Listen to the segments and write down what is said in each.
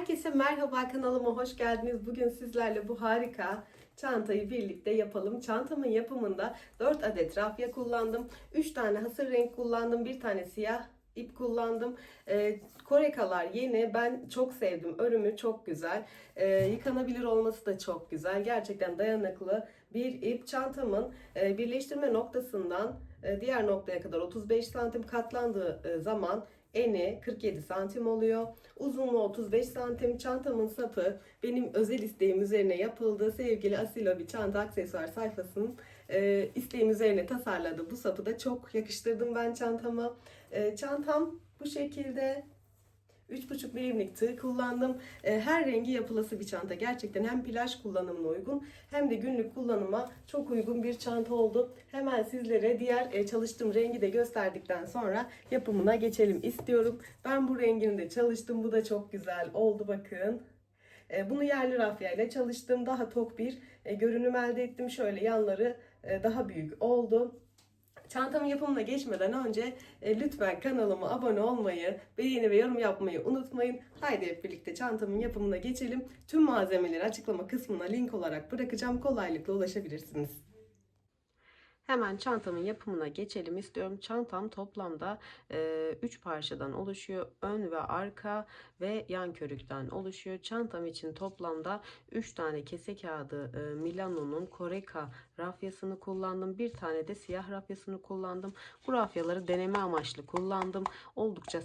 Herkese merhaba, kanalıma hoş geldiniz. Bugün sizlerle bu harika çantayı birlikte yapalım. Çantamın yapımında 4 adet rafya kullandım. 3 tane hasır renk kullandım. Bir tane siyah ip kullandım. Korekalar yeni. Ben çok sevdim. Örümü çok güzel. Yıkanabilir olması da çok güzel. Gerçekten dayanıklı bir ip. Çantamın birleştirme noktasından diğer noktaya kadar 35 santim katlandığı zaman eni 47 santim oluyor. Uzunluğu 35 santim. Çantamın sapı benim özel isteğim üzerine yapıldı. Sevgili Asilobi çanta aksesuar sayfasının isteğim üzerine tasarladı. Bu sapı da çok yakıştırdım ben çantama. Çantam bu şekilde. 3,5 milimlik tığ kullandım. Her rengi yapılası bir çanta. Gerçekten hem plaj kullanımına uygun hem de günlük kullanıma çok uygun bir çanta oldu. Hemen sizlere diğer çalıştığım rengi de gösterdikten sonra yapımına geçelim istiyorum. Ben bu rengini de çalıştım. Bu da çok güzel oldu bakın. Bunu yerli rafya ile çalıştım. Daha tok bir görünüm elde ettim. Şöyle yanları daha büyük oldu. Çantamın yapımına geçmeden önce lütfen kanalıma abone olmayı, beğeni ve yorum yapmayı unutmayın. Haydi hep birlikte çantamın yapımına geçelim. Tüm malzemeleri açıklama kısmına link olarak bırakacağım. Kolaylıkla ulaşabilirsiniz. Hemen çantamın yapımına geçelim istiyorum. Çantam toplamda 3 parçadan oluşuyor. Ön ve arka ve yan körükten oluşuyor. Çantam için toplamda 3 tane kese kağıdı Milano'nun Koreka rafyasını kullandım. Bir tane de siyah rafyasını kullandım. Bu rafyaları deneme amaçlı kullandım. Oldukça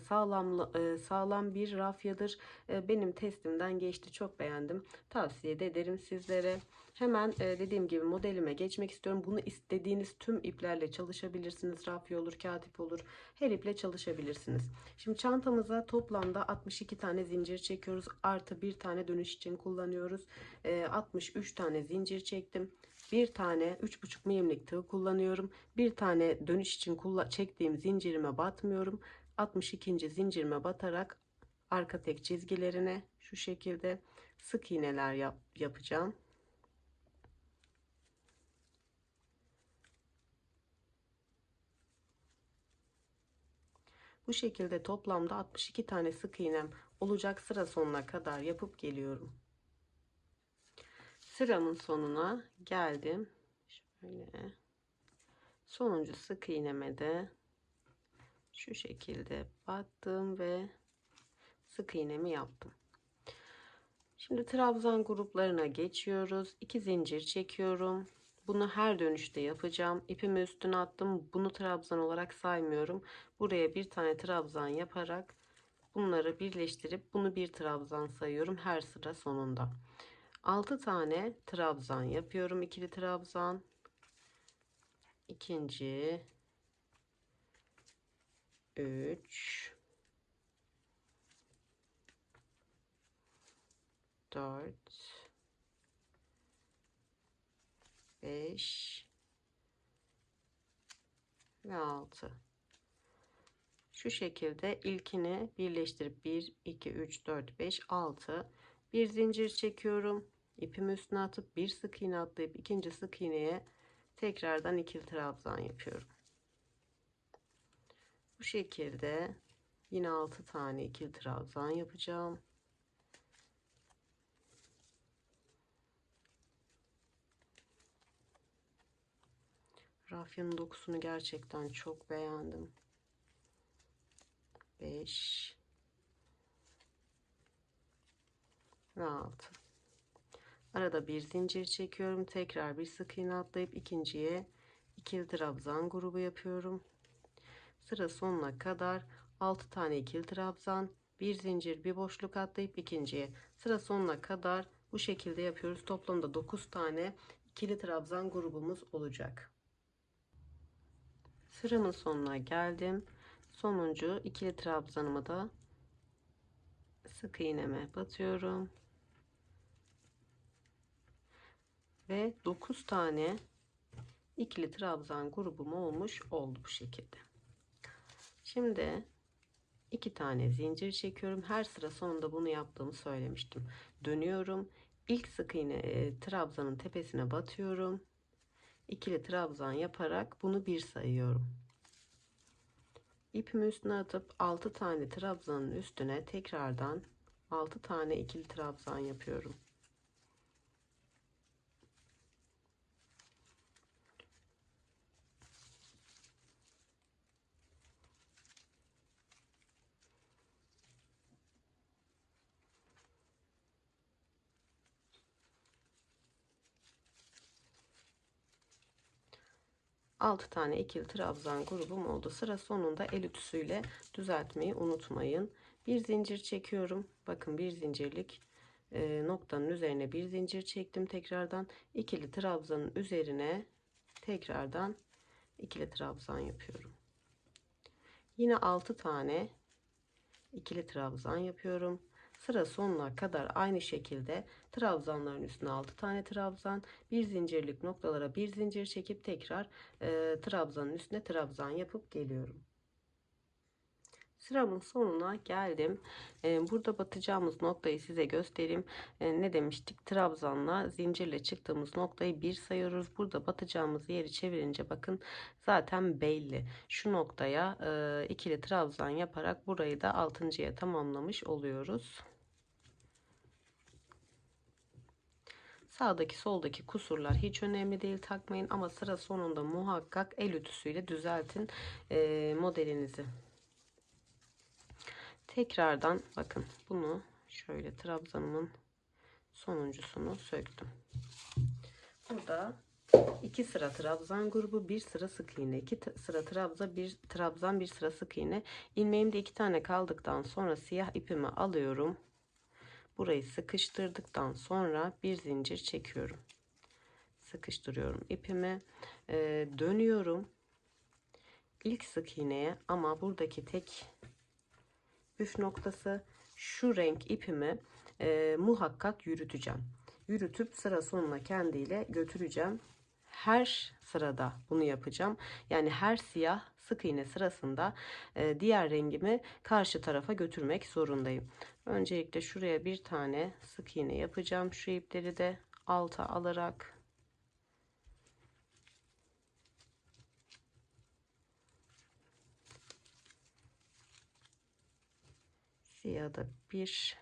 sağlam bir rafyadır. Benim testimden geçti. Çok beğendim. Tavsiye de ederim sizlere. Hemen dediğim gibi modelime geçmek istiyorum. Bunu istediğiniz tüm iplerle çalışabilirsiniz. Rafya olur, kağıt ip olur. Her iple çalışabilirsiniz. Şimdi çantamıza toplamda 62 tane zincir çekiyoruz. Artı bir tane dönüş için kullanıyoruz. 63 tane zincir çektim. Bir tane 3,5 milimlik tığ kullanıyorum. Bir tane dönüş için çektiğim zincirime batmıyorum. 62. zincirime batarak arka tek çizgilerine şu şekilde sık iğneler yapacağım. Bu şekilde toplamda 62 tane sık iğnem olacak. Sıra sonuna kadar yapıp geliyorum. Sıramın sonuna geldim. Şöyle. Sonuncu sık iğneme de şu şekilde battım ve sık iğnemi yaptım. Şimdi trabzan gruplarına geçiyoruz. 2 zincir çekiyorum. Bunu her dönüşte yapacağım. İpimi üstüne attım. Bunu trabzan olarak saymıyorum. Buraya bir tane trabzan yaparak bunları birleştirip bunu bir trabzan sayıyorum her sıra sonunda. 6 tane trabzan yapıyorum. İkili trabzan. İkinci. 3. 4. 5. Ve 6. Şu şekilde ilkini birleştirip 1, 2, 3, 4, 5, 6 bir zincir çekiyorum. İpimi üstüne atıp bir sık iğne atlayıp ikinci sık iğneye tekrardan ikili trabzan yapıyorum. Bu şekilde yine 6 tane ikili trabzan yapacağım. Rafyanın dokusunu gerçekten çok beğendim. 5 ve 6. Arada bir zincir çekiyorum. Tekrar bir sık iğne atlayıp ikinciye ikili trabzan grubu yapıyorum. Sıra sonuna kadar 6 tane ikili trabzan, bir zincir, bir boşluk atlayıp ikinciye. Sıra sonuna kadar bu şekilde yapıyoruz. Toplamda 9 tane ikili trabzan grubumuz olacak. Sıramın sonuna geldim. Sonuncu ikili trabzanımı da sık iğneme batıyorum. Ve 9 tane ikili trabzan grubum olmuş oldu bu şekilde. Şimdi 2 tane zincir çekiyorum. Her sıra sonunda bunu yaptığımı söylemiştim. Dönüyorum. İlk sık iğne trabzanın tepesine batıyorum. İkili trabzan yaparak bunu bir sayıyorum. İpimi üstüne atıp 6 tane trabzanın üstüne tekrardan 6 tane ikili trabzan yapıyorum. Altı tane ikili trabzan grubum oldu. Sıra sonunda el ütüsüyle düzeltmeyi unutmayın. Bir zincir çekiyorum. Bakın bir zincirlik noktanın üzerine bir zincir çektim. Tekrardan ikili trabzanın üzerine tekrardan ikili trabzan yapıyorum. Yine 6 tane ikili trabzan yapıyorum. Sıra sonuna kadar aynı şekilde trabzanların üstüne 6 tane trabzan, bir zincirlik noktalara bir zincir çekip tekrar trabzanın üstüne trabzan yapıp geliyorum. Sıramın sonuna geldim. Burada batacağımız noktayı size göstereyim. Ne demiştik? Trabzanla zincirle çıktığımız noktayı bir sayıyoruz. Burada batacağımız yeri çevirince bakın zaten belli. Şu noktaya ikili trabzan yaparak burayı da altıncıya tamamlamış oluyoruz. Sağdaki soldaki kusurlar hiç önemli değil, takmayın, ama sıra sonunda muhakkak el ütüsüyle düzeltin modelinizi. Tekrardan bakın bunu şöyle trabzanımın sonuncusunu söktüm. Burada 2 sıra trabzan grubu, 1 sıra sık iğne, 2 sıra trabzan, 1 trabzan, 1 sıra sık iğne. İlmeğimde 2 tane kaldıktan sonra siyah ipimi alıyorum. Burayı sıkıştırdıktan sonra bir zincir çekiyorum. Sıkıştırıyorum ipimi. Dönüyorum ilk sık iğneye, ama buradaki tek püf noktası, şu renk ipimi muhakkak yürüteceğim. Yürütüp sıra sonuna kendiyle götüreceğim. Her sırada bunu yapacağım. Yani her siyah sık iğne sırasında diğer rengimi karşı tarafa götürmek zorundayım. Öncelikle şuraya bir tane sık iğne yapacağım. Şu ipleri de alta alarak siyahı da bir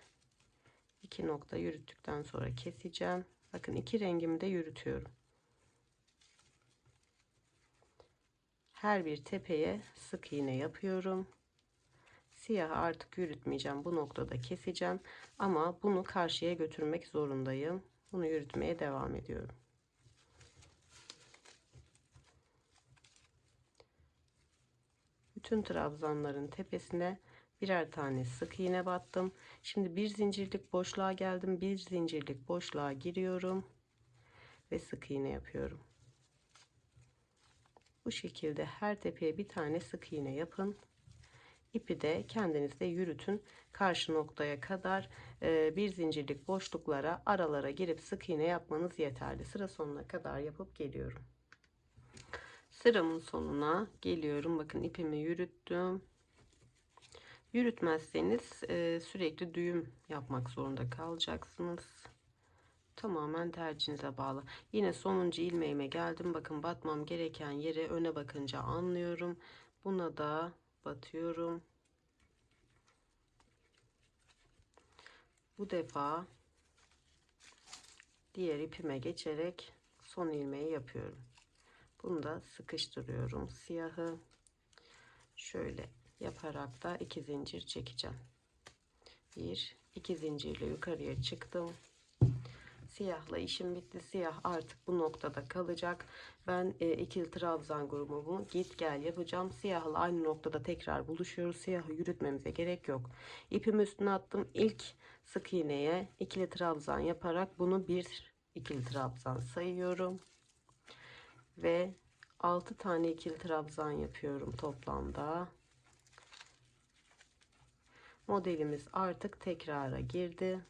iki nokta yürüttükten sonra keseceğim. Bakın iki rengimi de yürütüyorum. Her bir tepeye sık iğne yapıyorum. Siyahı artık yürütmeyeceğim. Bu noktada keseceğim. Ama bunu karşıya götürmek zorundayım. Bunu yürütmeye devam ediyorum. Bütün trabzanların tepesine birer tane sık iğne battım. Şimdi bir zincirlik boşluğa geldim. Bir zincirlik boşluğa giriyorum ve sık iğne yapıyorum. Bu şekilde her tepeye bir tane sık iğne yapın. İpi de kendiniz de yürütün. Karşı noktaya kadar bir zincirlik boşluklara, aralara girip sık iğne yapmanız yeterli. Sıra sonuna kadar yapıp geliyorum. Sıramın sonuna geliyorum. Bakın ipimi yürüttüm. Yürütmezseniz sürekli düğüm yapmak zorunda kalacaksınız. Tamamen tercihinize bağlı. Yine sonuncu ilmeğime geldim. Bakın batmam gereken yere öne bakınca anlıyorum. Buna da batıyorum. Bu defa diğer ipime geçerek son ilmeği yapıyorum. Bunu da sıkıştırıyorum. Siyahı şöyle yaparak da 2 zincir çekeceğim. 1 2 zincirle yukarıya çıktım. Siyahla işim bitti. Siyah artık bu noktada kalacak. Ben ikili trabzan grubumu git gel yapacağım. Siyahla aynı noktada tekrar buluşuyoruz. Siyahı yürütmemize gerek yok. İpimi üstüne attım. İlk sık iğneye ikili trabzan yaparak bunu bir ikili trabzan sayıyorum. Ve 6 tane ikili trabzan yapıyorum toplamda. Modelimiz artık tekrara girdi.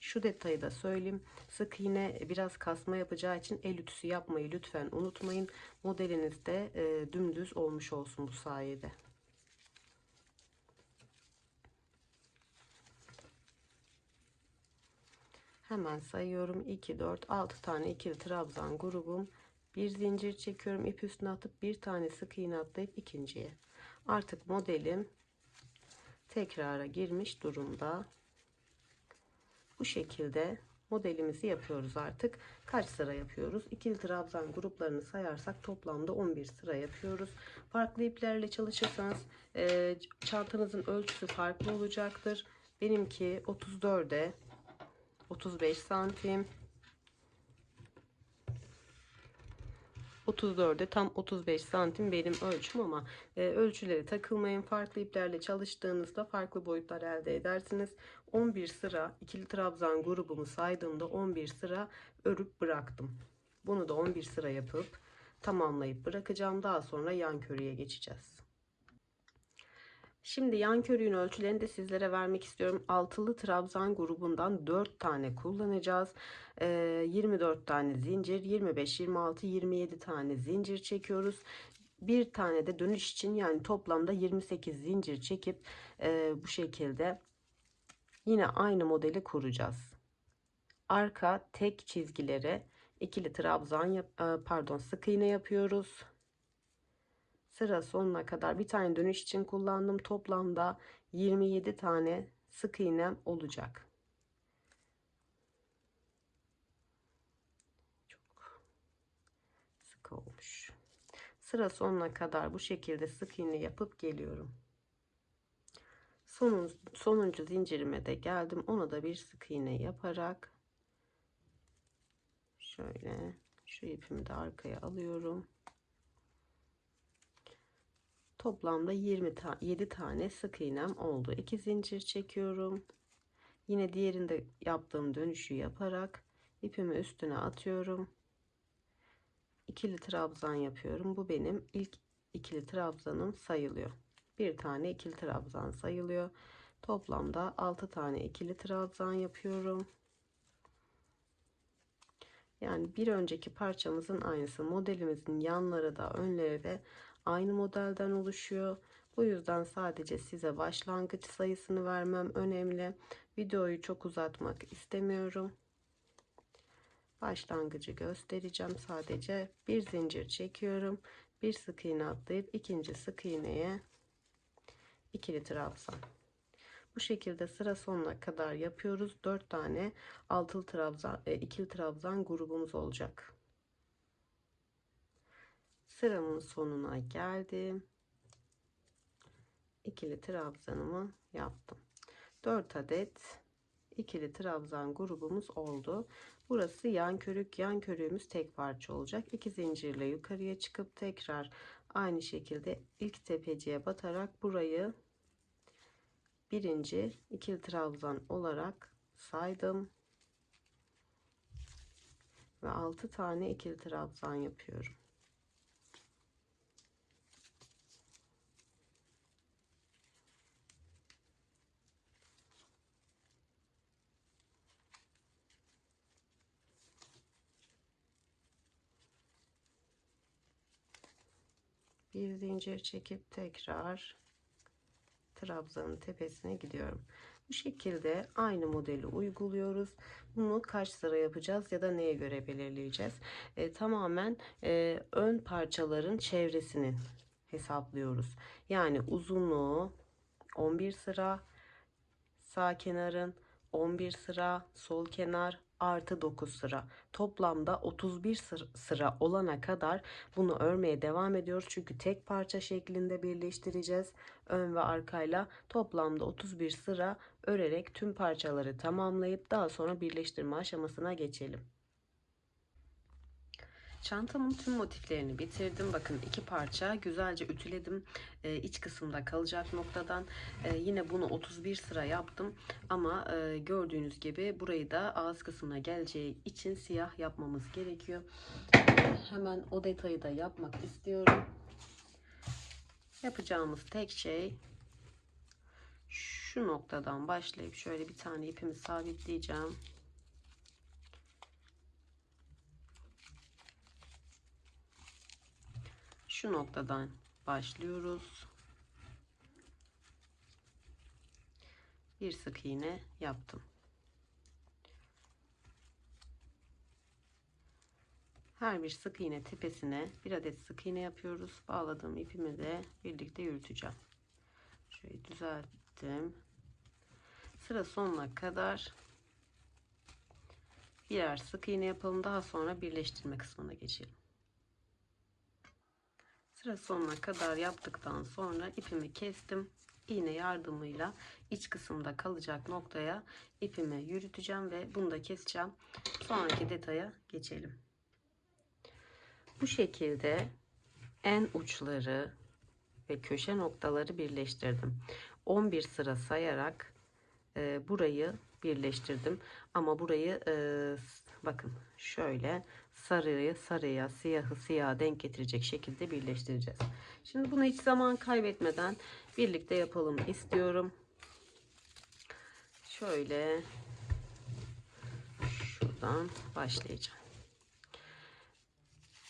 Şu detayı da söyleyeyim. Sık iğne biraz kasma yapacağı için el ütüsü yapmayı lütfen unutmayın. Modeliniz de dümdüz olmuş olsun bu sayede. Hemen sayıyorum. 2, 4, 6 tane ikili trabzan grubum. Bir zincir çekiyorum. İp üstüne atıp bir tane sık iğne atlayıp ikinciye. Artık modelim tekrara girmiş durumda. Bu şekilde modelimizi yapıyoruz artık. Kaç sıra yapıyoruz? İkili trabzan gruplarını sayarsak toplamda 11 sıra yapıyoruz. Farklı iplerle çalışırsanız çantanızın ölçüsü farklı olacaktır. Benimki 34'e 35 santim. 34'e tam 35 santim benim ölçüm ama ölçüleri takılmayın. Farklı iplerle çalıştığınızda farklı boyutlar elde edersiniz. 11 sıra ikili trabzan grubumu saydığımda 11 sıra örüp bıraktım. Bunu da 11 sıra yapıp tamamlayıp bırakacağım. Daha sonra yan körüye geçeceğiz. Şimdi yan körüğün ölçülerini de sizlere vermek istiyorum. Altılı trabzan grubundan 4 tane kullanacağız. 24 tane zincir, 25, 26, 27 tane zincir çekiyoruz. Bir tane de dönüş için, yani toplamda 28 zincir çekip bu şekilde yine aynı modeli kuracağız. Arka tek çizgilere ikili trabzan sık iğne yapıyoruz. Sıra sonuna kadar bir tane dönüş için kullandım. Toplamda 27 tane sık iğnem olacak. Çok sık olmuş. Sıra sonuna kadar bu şekilde sık iğne yapıp geliyorum. Sonuncu zincirime de geldim. Ona da bir sık iğne yaparak şöyle şu ipimi de arkaya alıyorum. Toplamda 27 tane sık iğnem oldu. 2 zincir çekiyorum. Yine diğerinde yaptığım dönüşü yaparak ipimi üstüne atıyorum. İkili trabzan yapıyorum. Bu benim ilk ikili trabzanım sayılıyor. Bir tane ikili trabzan sayılıyor. Toplamda 6 tane ikili trabzan yapıyorum. Yani bir önceki parçamızın aynısı. Modelimizin yanları da önleri de aynı modelden oluşuyor. Bu yüzden sadece size başlangıç sayısını vermem önemli. Videoyu çok uzatmak istemiyorum. Başlangıcı göstereceğim. Sadece bir zincir çekiyorum. Bir sık iğne atlayıp ikinci sık iğneye ikili trabzan. Bu şekilde sıra sonuna kadar yapıyoruz. 4 tane altılı trabzan, ikili trabzan grubumuz olacak. Sıramın sonuna geldim. İkili trabzanımı yaptım. 4 adet ikili trabzan grubumuz oldu. Burası yan körük. Yan körüğümüz tek parça olacak. 2 zincirle yukarıya çıkıp tekrar aynı şekilde ilk tepeciye batarak burayı birinci ikili trabzan olarak saydım ve 6 tane ikili trabzan yapıyorum. Bir zincir çekip tekrar trabzanın tepesine gidiyorum. Bu şekilde aynı modeli uyguluyoruz. Bunu kaç sıra yapacağız ya da neye göre belirleyeceğiz? Tamamen ön parçaların çevresini hesaplıyoruz. Yani uzunluğu 11 sıra, sağ kenarın 11 sıra, sol kenar artı 9 sıra. Toplamda 31 sıra olana kadar bunu örmeye devam ediyoruz. Çünkü tek parça şeklinde birleştireceğiz. Ön ve arkayla toplamda 31 sıra örerek tüm parçaları tamamlayıp daha sonra birleştirme aşamasına geçelim. Çantamın tüm motiflerini bitirdim. Bakın 2 parça güzelce ütüledim. İç kısımda kalacak noktadan. Yine bunu 31 sıra yaptım. Ama gördüğünüz gibi burayı da ağız kısmına geleceği için siyah yapmamız gerekiyor. Hemen o detayı da yapmak istiyorum. Yapacağımız tek şey şu noktadan başlayıp şöyle bir tane ipimi sabitleyeceğim. Şu noktadan başlıyoruz. Bir sık iğne yaptım. Her bir sık iğne tepesine bir adet sık iğne yapıyoruz. Bağladığım ipimi de birlikte yürüteceğim. Şöyle düzelttim. Sıra sonuna kadar birer sık iğne yapalım. Daha sonra birleştirme kısmına geçelim. Sıra sonuna kadar yaptıktan sonra ipimi kestim. İğne yardımıyla iç kısımda kalacak noktaya ipimi yürüteceğim ve bunu da keseceğim. Sonraki detaya geçelim. Bu şekilde en uçları ve köşe noktaları birleştirdim. 11 sıra sayarak burayı birleştirdim. Ama burayı bakın şöyle sarıyı sarıya, siyahı siyaha denk getirecek şekilde birleştireceğiz. Şimdi bunu hiç zaman kaybetmeden birlikte yapalım istiyorum. Şöyle şuradan başlayacağım.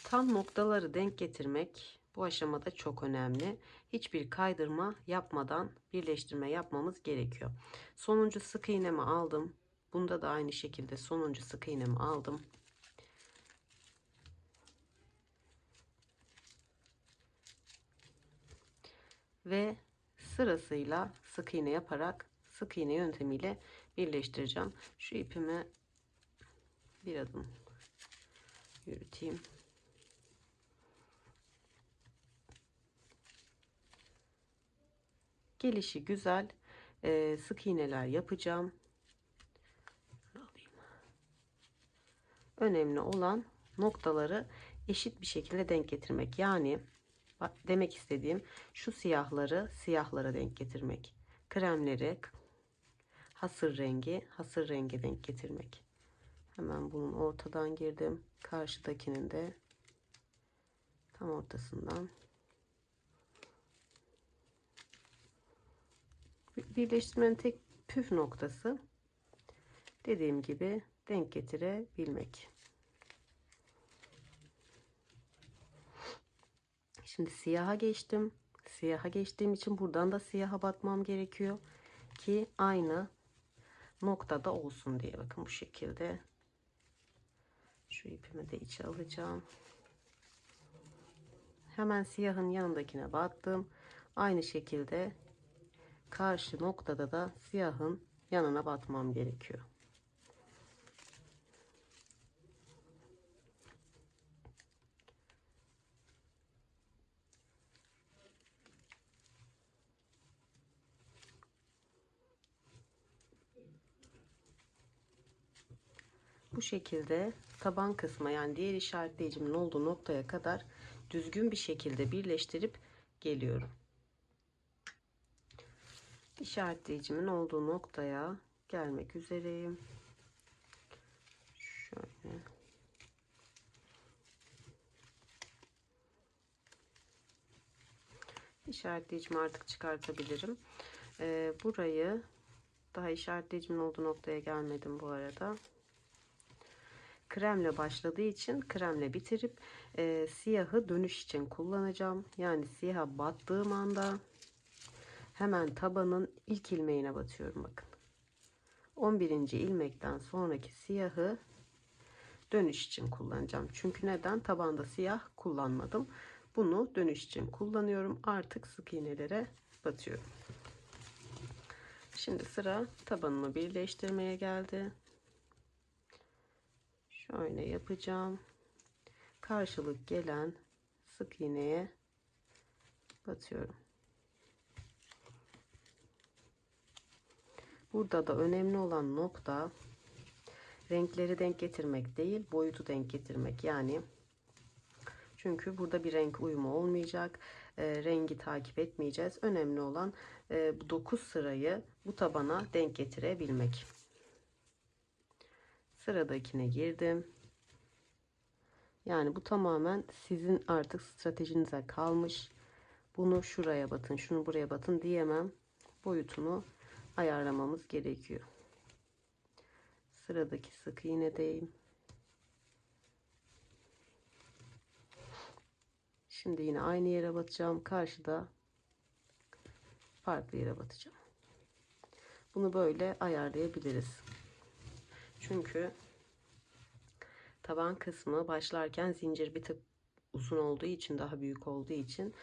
Tam noktaları denk getirmek bu aşamada çok önemli. Hiçbir kaydırma yapmadan birleştirme yapmamız gerekiyor. Sonuncu sık iğnemi aldım. Bunda da aynı şekilde sonuncu sık iğnemi aldım. Ve sırasıyla sık iğne yaparak sık iğne yöntemiyle birleştireceğim. Şu ipimi bir adım yürüteyim. Gelişi güzel sık iğneler yapacağım. Önemli olan noktaları eşit bir şekilde denk getirmek. Yani demek istediğim şu siyahları siyahlara denk getirmek. Kremleri hasır rengi denk getirmek. Hemen bunun ortadan girdim. Karşıdakinin de tam ortasından. Birleştirmenin tek püf noktası dediğim gibi denk getirebilmek. Şimdi siyaha geçtim. Siyaha geçtiğim için buradan da siyaha batmam gerekiyor ki aynı noktada olsun diye. Bakın bu şekilde. Şu ipimi de içe alacağım. Hemen siyahın yanındakine battım. Aynı şekilde karşı noktada da siyahın yanına batmam gerekiyor. Bu şekilde taban kısmı yani diğer işaretleyicimin olduğu noktaya kadar düzgün bir şekilde birleştirip geliyorum. İşaretleyicimin olduğu noktaya gelmek üzereyim. Şöyle. İşaretleyicimi artık çıkartabilirim. Burayı daha işaretleyicimin olduğu noktaya gelmedim bu arada. Kremle başladığı için kremle bitirip siyahı dönüş için kullanacağım. Yani siyaha battığım anda hemen tabanın ilk ilmeğine batıyorum bakın. 11. ilmekten sonraki siyahı dönüş için kullanacağım. Çünkü neden? Tabanda siyah kullanmadım. Bunu dönüş için kullanıyorum. Artık sık iğnelere batıyorum. Şimdi sıra tabanımı birleştirmeye geldi. Şöyle yapacağım. Karşılık gelen sık iğneye batıyorum. Burada da önemli olan nokta renkleri denk getirmek değil, boyutu denk getirmek. Yani çünkü burada bir renk uyumu olmayacak. Rengi takip etmeyeceğiz. Önemli olan bu 9 sırayı bu tabana denk getirebilmek. Sıradakine girdim. Yani bu tamamen sizin artık stratejinize kalmış. Bunu şuraya batın, şunu buraya batın diyemem. Boyutunu ayarlamamız gerekiyor. Sıradaki sık iğnedeyim. Şimdi yine aynı yere batacağım. Karşıda farklı yere batacağım. Bunu böyle ayarlayabiliriz. Çünkü taban kısmı başlarken zincir bir tık uzun olduğu için, daha büyük olduğu için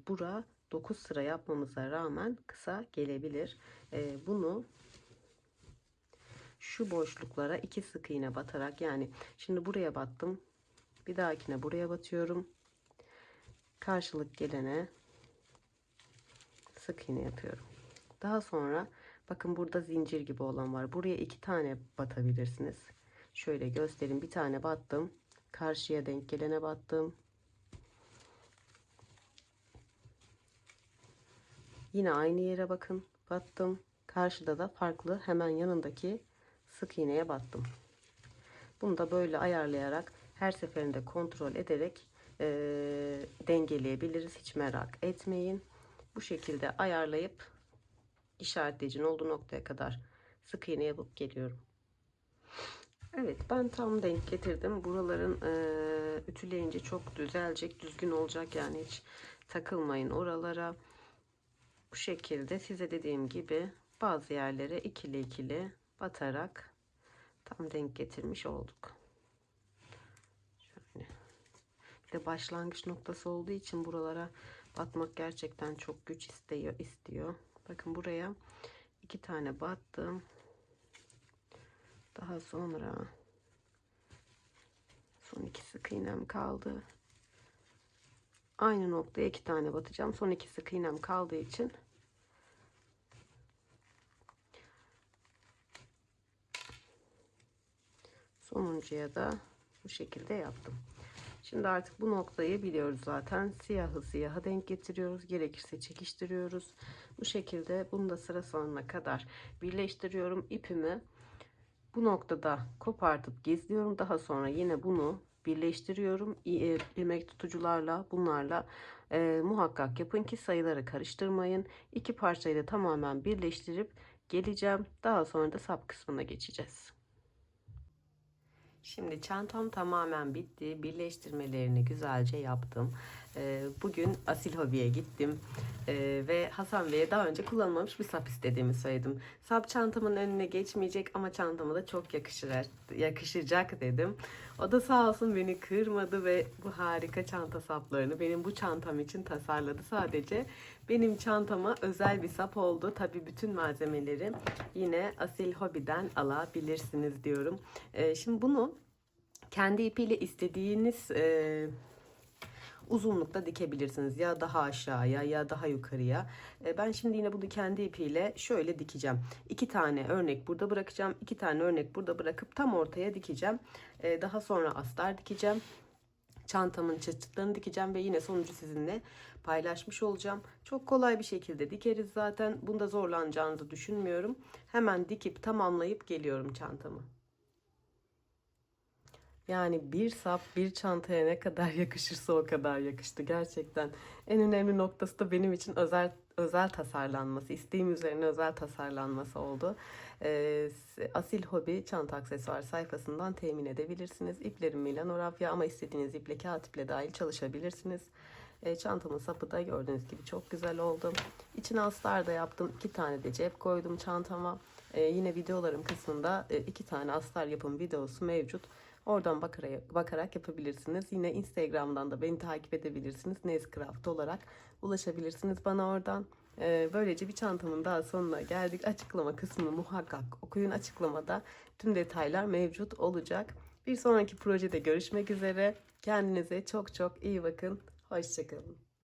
bura 9 sıra yapmamıza rağmen kısa gelebilir. Bunu şu boşluklara 2 sık iğne batarak, yani şimdi buraya battım. Bir dahakine buraya batıyorum. Karşılık gelene sık iğne yapıyorum. Daha sonra bakın burada zincir gibi olan var. Buraya 2 tane batabilirsiniz. Şöyle göstereyim. Bir tane battım. Karşıya denk gelene battım. Yine aynı yere bakın. Battım. Karşıda da farklı hemen yanındaki sık iğneye battım. Bunu da böyle ayarlayarak her seferinde kontrol ederek dengeleyebiliriz. Hiç merak etmeyin. Bu şekilde ayarlayıp işaretleyicinin olduğu noktaya kadar sık iğne yapıp geliyorum. Evet, ben tam denk getirdim. Buraların ütüleyince çok düzelecek, düzgün olacak, yani hiç takılmayın oralara. Bu şekilde size dediğim gibi bazı yerlere ikili ikili batarak tam denk getirmiş olduk. Şöyle. Bir de başlangıç noktası olduğu için buralara batmak gerçekten çok güç istiyor. Bakın buraya 2 tane battım. Daha sonra son 2 sık iğnem kaldı. Aynı noktaya 2 tane batacağım. Son 2 sık iğnem kaldığı için sonuncuya da bu şekilde yaptım. Şimdi artık bu noktayı biliyoruz zaten. Siyahı siyaha denk getiriyoruz. Gerekirse çekiştiriyoruz. Bu şekilde bunu da sıra sonuna kadar birleştiriyorum. İpimi bu noktada kopartıp gizliyorum. Daha sonra yine bunu birleştiriyorum. İlmek tutucularla, bunlarla muhakkak yapın ki sayıları karıştırmayın. İki parçayı da tamamen birleştirip geleceğim. Daha sonra da sap kısmına geçeceğiz. Şimdi çantam tamamen bitti. Birleştirmelerini güzelce yaptım. Bugün Asil Hobi'ye gittim. Ve Hasan Bey'e daha önce kullanılmamış bir sap istediğimi söyledim. Sap çantamın önüne geçmeyecek ama çantama da çok yakışacak dedim. O da sağ olsun beni kırmadı ve bu harika çanta saplarını benim bu çantam için tasarladı. Sadece benim çantama özel bir sap oldu. Tabii bütün malzemeleri yine Asil Hobi'den alabilirsiniz diyorum. Şimdi bunu kendi ipiyle istediğiniz uzunlukta dikebilirsiniz. Ya daha aşağıya ya daha yukarıya. Ben şimdi yine bunu kendi ipiyle şöyle dikeceğim. 2 tane örnek burada bırakacağım. 2 tane örnek burada bırakıp tam ortaya dikeceğim. Daha sonra astar dikeceğim. Çantamın çıtçıtlarını dikeceğim ve yine sonucu sizinle paylaşmış olacağım. Çok kolay bir şekilde dikeriz zaten. Bunda zorlanacağınızı düşünmüyorum. Hemen dikip tamamlayıp geliyorum çantamı. Yani bir sap bir çantaya ne kadar yakışırsa o kadar yakıştı gerçekten. En önemli noktası da benim için özel tasarlanması, isteğim üzerine özel tasarlanması oldu. Asil Hobi çanta aksesuar sayfasından temin edebilirsiniz. İplerim Milano Raffia ama istediğiniz iple, kağıt iple dahil çalışabilirsiniz. Çantamın sapı da gördüğünüz gibi çok güzel oldu. İçine astar da yaptım. 2 tane de cep koydum çantama. Yine videolarım kısmında 2 tane astar yapım videosu mevcut. Oradan bakarak yapabilirsiniz. Yine Instagram'dan da beni takip edebilirsiniz. Nezcraft olarak ulaşabilirsiniz bana oradan. Böylece bir çantamın daha sonuna geldik. Açıklama kısmını muhakkak okuyun. Açıklamada tüm detaylar mevcut olacak. Bir sonraki projede görüşmek üzere. Kendinize çok çok iyi bakın. Hoşçakalın.